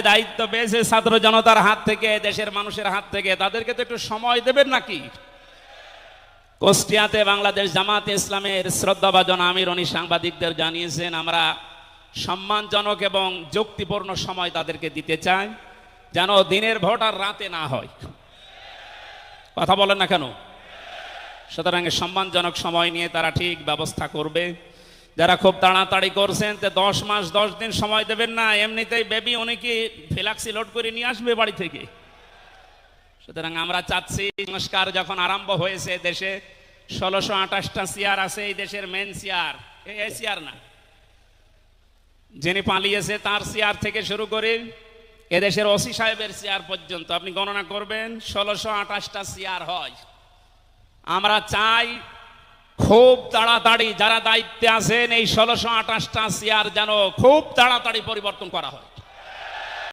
দায়িত্ব পেয়েছে ছাত্র জনতার হাত থেকে, দেশের মানুষের হাত থেকে, তাদেরকে তো একটু সময় দেবেন নাকি? কুষ্টিয়াতে বাংলাদেশ জামাতে ইসলামের শ্রদ্ধাভাজন আমির উনি সাংবাদিকদের জানিয়েছেন, আমরা সম্মানজনক এবং যুক্তিপূর্ণ সময় তাদেরকে দিতে চাই, যেন দিনের ভোট আর রাতে না হয়। কথা বলেন না কেন? সুতরাং সম্মানজনক সময় নিয়ে তারা ঠিক ব্যবস্থা করবে। যারা খুব তাড়াতাড়ি করছেন, 10 মাস 10 দিন সময় দেবেন না, এমনিতেই বেবি উনি কি ফ্লাক্সি লোড করে নিয়ে আসবে বাড়ি থেকে। সুতরাং আমরা চাচ্ছি, সংস্কার যখন আরম্ভ হয়েছে দেশে, 1628টা চেয়ার আছে এই দেশের মেন চেয়ার, এই চেয়ার না, যিনি পালিয়েছে তার চেয়ার থেকে শুরু করে এদেশের ওসি সাহেবের চেয়ার পর্যন্ত আপনি গণনা করবেন, 1628টা চেয়ার হয়। আমরা চাই খুব তাড়াতাড়ি যারা দায়িত্বে আছেন এই 1628টা চেয়ার যেন খুব তাড়াতাড়ি পরিবর্তন করা হয়।